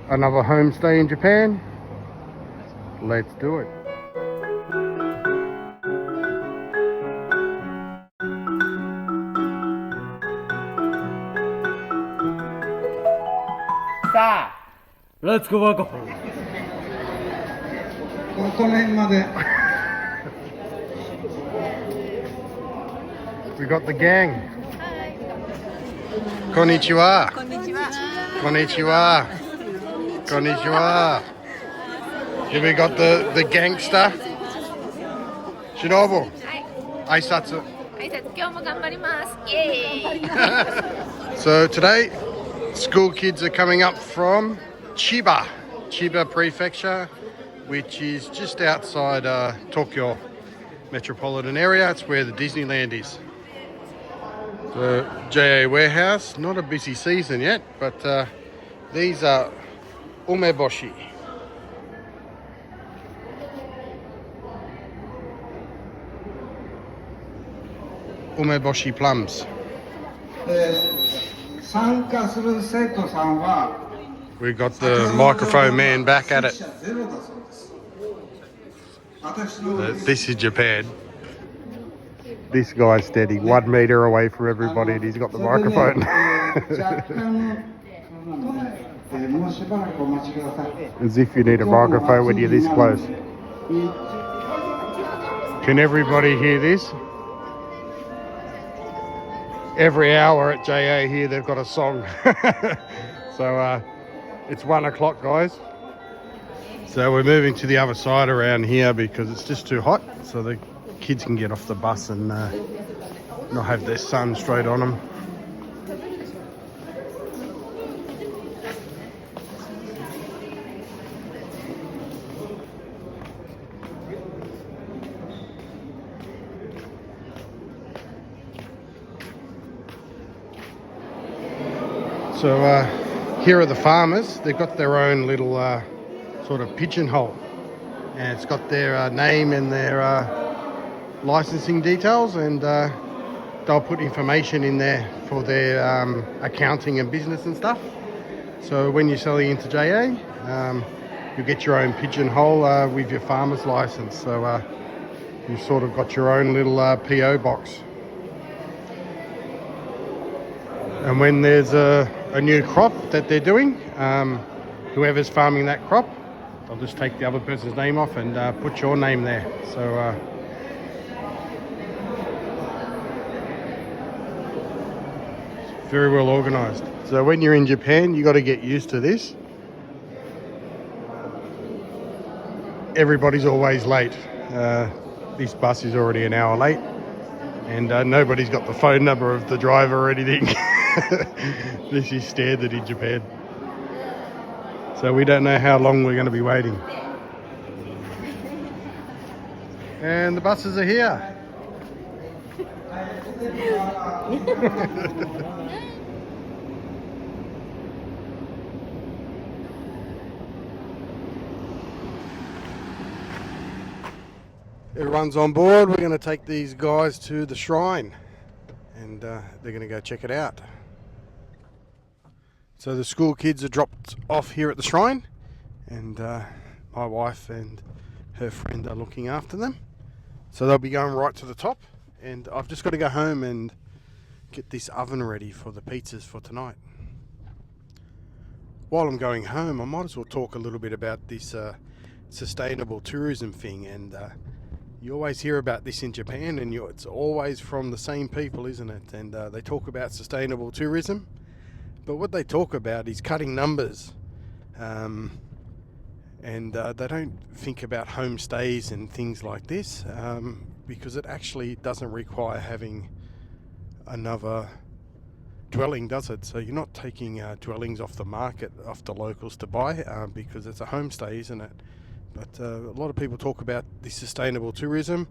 another homestay in Japan. Let's do it. Let's go back home. We got the gang. Konnichiwa. Konnichiwa. Konnichiwa. Here we got the gangster. Shinobu. Aisatsu. So today, school kids are coming up from Chiba Prefecture, which is just outside Tokyo metropolitan area. It's where the Disneyland is. The JA warehouse, not a busy season yet, but these are umeboshi. Umeboshi plums. We got the microphone man back at it. This is Japan. This guy's steady, 1 meter away from everybody, and he's got the microphone. As if you need a microphone when you're this close. Can everybody hear this? Every hour at JA here they've got a song. So it's 1 o'clock, guys. So we're moving to the other side around here because it's just too hot, so the kids can get off the bus and not have their sun straight on them. So here are the farmers. They've got their own little sort of pigeonhole, and it's got their name and their licensing details, and they'll put information in there for their accounting and business and stuff. So when you're selling into JA, you get your own pigeonhole with your farmer's license. So you've sort of got your own little PO box. And when there's a new crop that they're doing, whoever's farming that crop, they'll just take the other person's name off and put your name there. So it's very well organised. So when you're in Japan, you got to get used to this. Everybody's always late. This bus is already an hour late, and nobody's got the phone number of the driver or anything. This is standard in Japan. So we don't know how long we're going to be waiting. And the buses are here. Everyone's on board. We're going to take these guys to the shrine, and they're going to go check it out. So the school kids are dropped off here at the shrine, and my wife and her friend are looking after them. So they'll be going right to the top, and I've just got to go home and get this oven ready for the pizzas for tonight. While I'm going home, I might as well talk a little bit about this sustainable tourism thing. And you always hear about this in Japan, and it's always from the same people, isn't it? And they talk about sustainable tourism, but what they talk about is cutting numbers, and they don't think about homestays and things like this, because it actually doesn't require having another dwelling, does it? So you're not taking dwellings off the market, off the locals to buy, because it's a homestay, isn't it? But a lot of people talk about this sustainable tourism.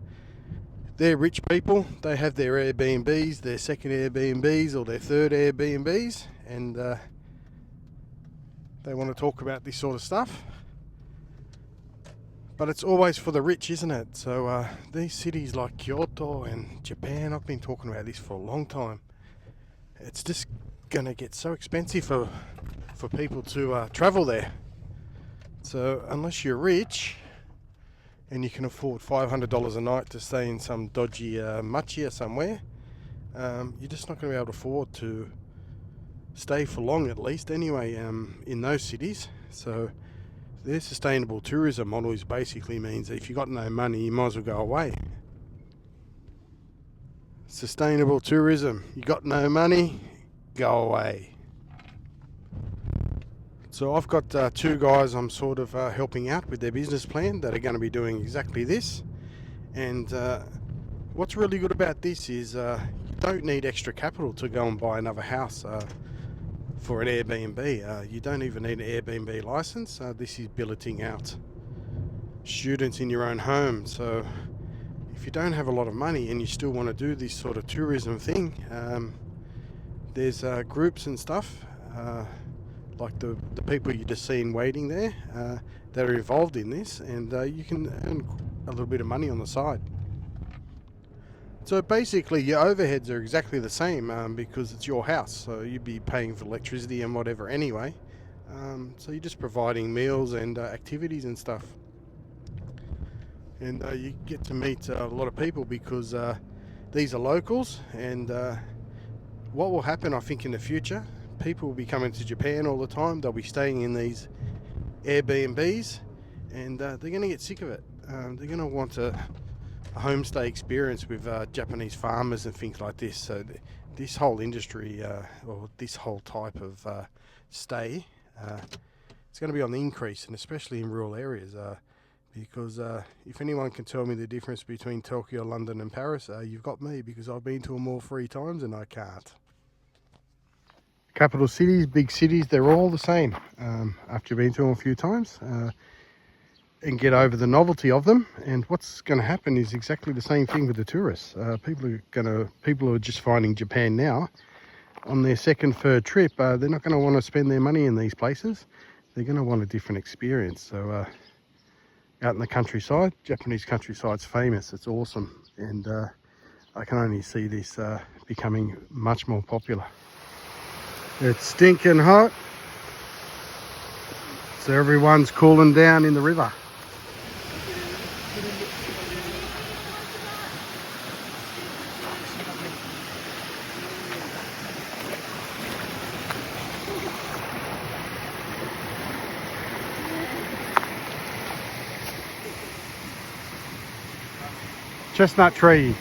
They're rich people. They have their Airbnbs, their second Airbnbs, or their third Airbnbs, and they want to talk about this sort of stuff. But it's always for the rich, isn't it? So these cities like Kyoto and Japan, I've been talking about this for a long time. It's just going to get so expensive for people to travel there. So unless you're rich and you can afford $500 a night to stay in some dodgy machi somewhere, you're just not going to be able to afford to stay for long, at least anyway, in those cities. So their sustainable tourism model is basically means that if you've got no money, you might as well go away. Sustainable tourism, you got no money, go away. So I've got two guys I'm sort of helping out with their business plan that are going to be doing exactly this. And what's really good about this is you don't need extra capital to go and buy another house for an Airbnb. You don't even need an Airbnb license. This is billeting out students in your own home. So if you don't have a lot of money and you still want to do this sort of tourism thing, there's groups and stuff like the people you just seen waiting there that are involved in this, and you can earn a little bit of money on the side. So basically your overheads are exactly the same because it's your house, so you'd be paying for electricity and whatever anyway. So you're just providing meals and activities and stuff. And you get to meet a lot of people because these are locals, and what will happen I think in the future, people will be coming to Japan all the time. They'll be staying in these Airbnbs and they're going to get sick of it. They're going to want a homestay experience with Japanese farmers and things like this. So this whole industry or this whole type of stay, it's going to be on the increase, and especially in rural areas. Because if anyone can tell me the difference between Tokyo, London and Paris, you've got me, because I've been to them all 3 times and I can't. Capital cities, big cities, they're all the same after you've been to them a few times and get over the novelty of them. And what's going to happen is exactly the same thing with the tourists. People who are just finding Japan now on their second, third trip, they're not going to want to spend their money in these places. They're going to want a different experience. So out in the countryside, Japanese countryside's famous. It's awesome, and I can only see this becoming much more popular. It's stinking hot, so everyone's cooling down in the river. Chestnut tree.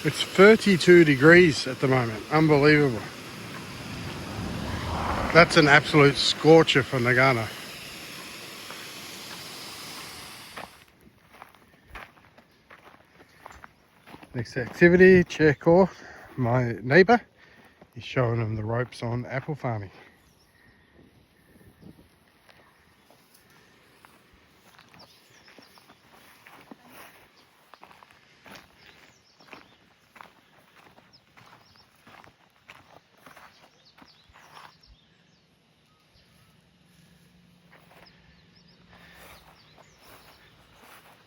It's 32 degrees at the moment. Unbelievable. That's an absolute scorcher for Nagano. Next activity, check off. My neighbour is showing them the ropes on apple farming.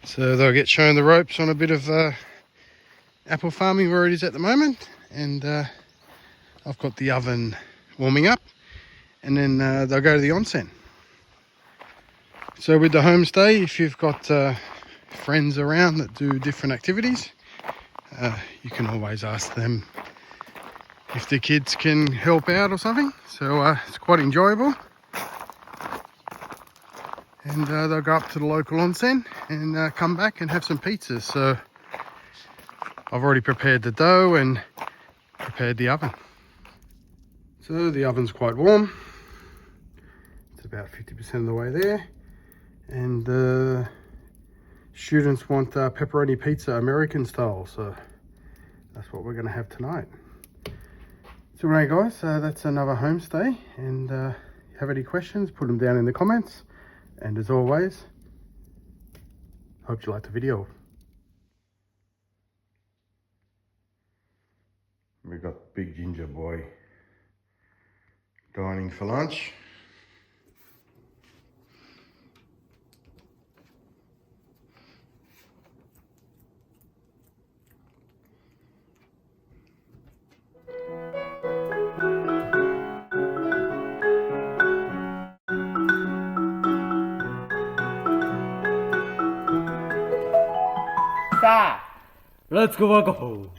So they'll get shown the ropes on a bit of apple farming where it is at the moment, and I've got the oven warming up, and then they'll go to the onsen. So with the homestay, if you've got friends around that do different activities, you can always ask them if the kids can help out or something. So it's quite enjoyable. And they'll go up to the local onsen and come back and have some pizzas. So I've already prepared the dough and prepared the oven. So the oven's quite warm. It's about 50% of the way there. And the students want pepperoni pizza, American style. So that's what we're going to have tonight. So right guys, that's another homestay. And if you have any questions, put them down in the comments. And as always, hope you liked the video. We got Big Ginger Boy dining for lunch. Stop. Let's go back home.